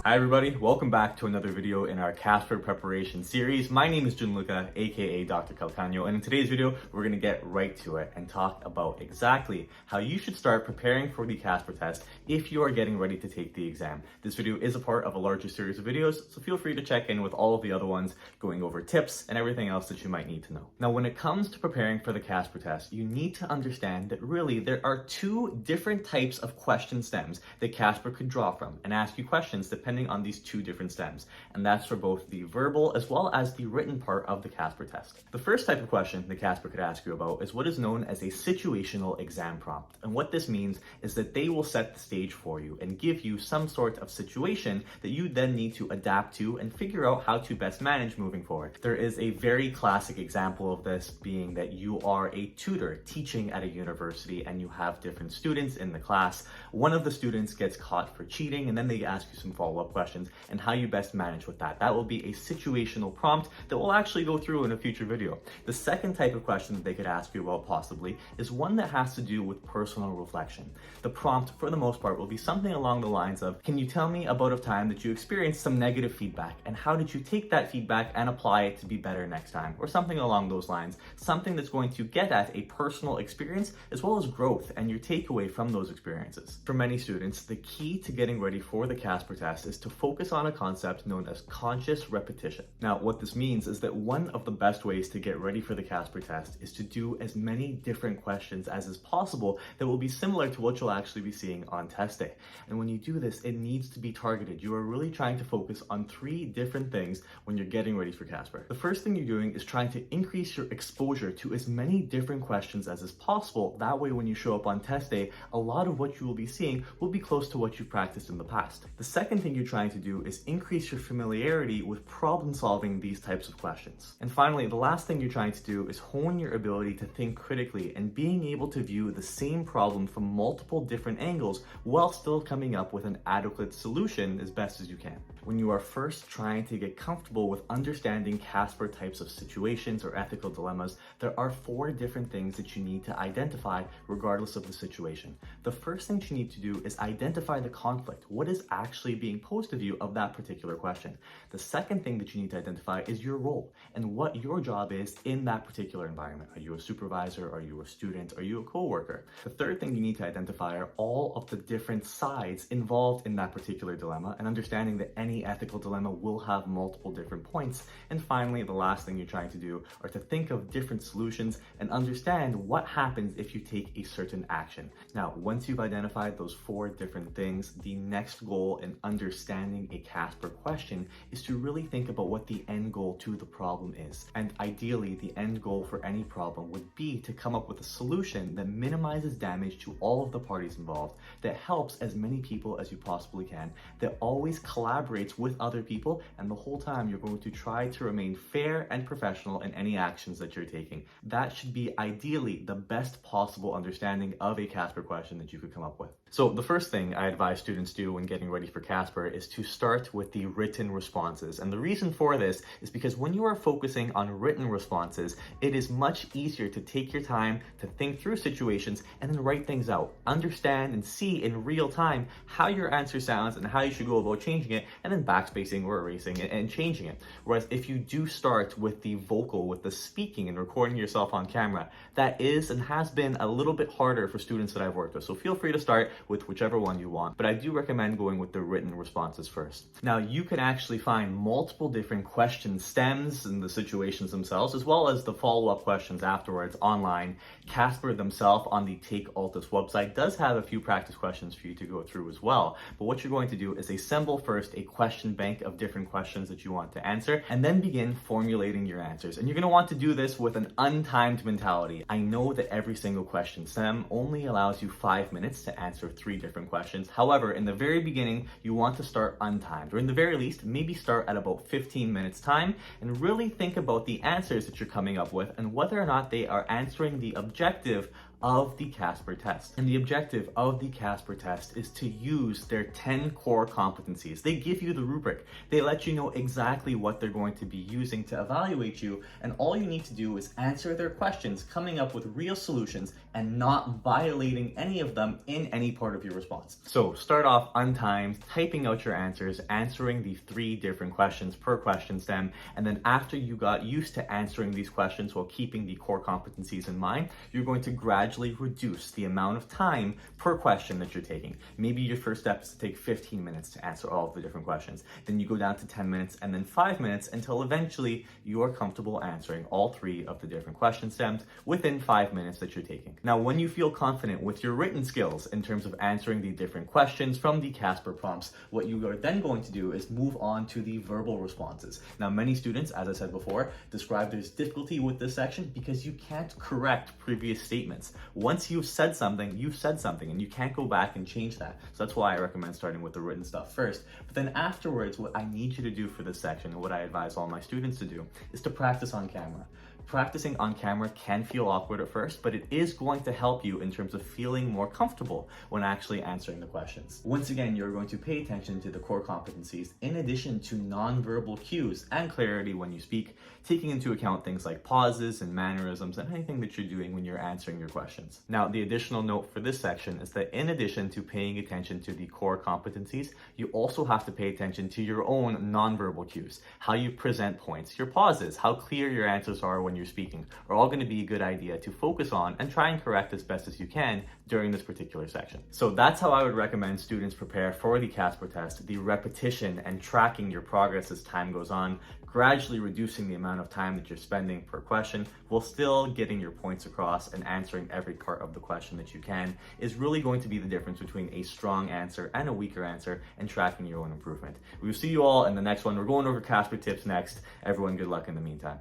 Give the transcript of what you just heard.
Hi everybody, welcome back to another video in our Casper preparation series. My name is Gianluca, aka Dr. Calcagno, and in today's video, we're gonna get right to it and talk about exactly how you should start preparing for the Casper test if you are getting ready to take the exam. This video is a part of a larger series of videos, so feel free to check in with all of the other ones, going over tips and everything else that you might need to know. Now, when it comes to preparing for the Casper test, you need to understand that really there are two different types of question stems that Casper could draw from and ask you questions depending on these two different stems, and that's for both the verbal as well as the written part of the Casper test. The first type of question that Casper could ask you about is what is known as a situational exam prompt, and what this means is that they will set the stage for you and give you some sort of situation that you then need to adapt to and figure out how to best manage moving forward. There is a very classic example of this being that you are a tutor teaching at a university and you have different students in the class. One of the students gets caught for cheating, and then they ask you some follow-up questions and how you best manage with that. That will be a situational prompt that we'll actually go through in a future video. The second type of question that they could ask you about possibly is one that has to do with personal reflection. The prompt, for the most part, will be something along the lines of, can you tell me about a time that you experienced some negative feedback and how did you take that feedback and apply it to be better next time? Or something along those lines. Something that's going to get at a personal experience as well as growth and your takeaway from those experiences. For many students, the key to getting ready for the Casper test is to focus on a concept known as conscious repetition. Now, what this means is that one of the best ways to get ready for the Casper test is to do as many different questions as is possible that will be similar to what you'll actually be seeing on test day. And when you do this, it needs to be targeted. You are really trying to focus on three different things when you're getting ready for Casper. The first thing you're doing is trying to increase your exposure to as many different questions as is possible. That way, when you show up on test day, a lot of what you will be seeing will be close to what you've practiced in the past. The second thing you're trying to do is increase your familiarity with problem solving these types of questions. And finally, the last thing you're trying to do is hone your ability to think critically and being able to view the same problem from multiple different angles while still coming up with an adequate solution as best as you can. When you are first trying to get comfortable with understanding Casper types of situations or ethical dilemmas, there are four different things that you need to identify regardless of the situation. The first thing you need to do is identify the conflict. What is actually being posed of you of that particular question? The second thing that you need to identify is your role and what your job is in that particular environment. Are you a supervisor? Are you a student? Are you a coworker? The third thing you need to identify are all of the different sides involved in that particular dilemma and understanding that any ethical dilemma will have multiple different points. And finally, the last thing you're trying to do are to think of different solutions and understand what happens if you take a certain action. Now, once you've identified those four different things, the next goal in understanding a Casper question is to really think about what the end goal to the problem is. And ideally, the end goal for any problem would be to come up with a solution that minimizes damage to all of the parties involved, that helps as many people as you possibly can, that always collaborates with other people, and the whole time you're going to try to remain fair and professional in any actions that you're taking. That should be ideally the best possible understanding of a Casper question that you could come up with. So the first thing I advise students do when getting ready for Casper is to start with the written responses. And the reason for this is because when you are focusing on written responses, it is much easier to take your time to think through situations and then write things out. Understand and see in real time how your answer sounds and how you should go about changing it, and then backspacing or erasing it and changing it. Whereas if you do start with the vocal, with the speaking and recording yourself on camera, that is and has been a little bit harder for students that I've worked with. So feel free to start with whichever one you want, but I do recommend going with the written responses first. Now, you can actually find multiple different question stems in the situations themselves, as well as the follow-up questions afterwards online. Casper themselves on the Take Altus website does have a few practice questions for you to go through as well. But what you're going to do is assemble first a question bank of different questions that you want to answer, and then begin formulating your answers. And you're going to want to do this with an untimed mentality. I know that every single question stem only allows you 5 minutes to answer 3 different questions. However, in the very beginning, you want to start untimed, or in the very least, maybe start at about 15 minutes time and really think about the answers that you're coming up with and whether or not they are answering the objective of the Casper test. And the objective of the Casper test is to use their 10 core competencies. They give you the rubric. They let you know exactly what they're going to be using to evaluate you, and all you need to do is answer their questions, coming up with real solutions and not violating any of them in any part of your response. So start off untimed, typing out your answers, answering the 3 different questions per question stem, and then after you got used to answering these questions while keeping the core competencies in mind, you're going to gradually reduce the amount of time per question that you're taking. Maybe your first step is to take 15 minutes to answer all of the different questions. Then you go down to 10 minutes and then 5 minutes until eventually you are comfortable answering all 3 of the different question stems within 5 minutes that you're taking. Now, when you feel confident with your written skills in terms of answering the different questions from the Casper prompts, what you are then going to do is move on to the verbal responses. Now, many students, as I said before, describe there's difficulty with this section because you can't correct previous statements. Once you've said something, and you can't go back and change that. So that's why I recommend starting with the written stuff first. But then afterwards, what I need you to do for this section, and what I advise all my students to do, is to practice on camera. Practicing on camera can feel awkward at first, but it is going to help you in terms of feeling more comfortable when actually answering the questions. Once again, you're going to pay attention to the core competencies in addition to nonverbal cues and clarity when you speak, taking into account things like pauses and mannerisms and anything that you're doing when you're answering your questions. Now, the additional note for this section is that in addition to paying attention to the core competencies, you also have to pay attention to your own nonverbal cues, how you present points, your pauses, how clear your answers are when you're speaking are all going to be a good idea to focus on and try and correct as best as you can during this particular section. So that's how I would recommend students prepare for the Casper test, the repetition and tracking your progress as time goes on, gradually reducing the amount of time that you're spending per question while still getting your points across and answering every part of the question that you can is really going to be the difference between a strong answer and a weaker answer and tracking your own improvement. We will see you all in the next one. We're going over Casper tips next. Everyone, good luck in the meantime.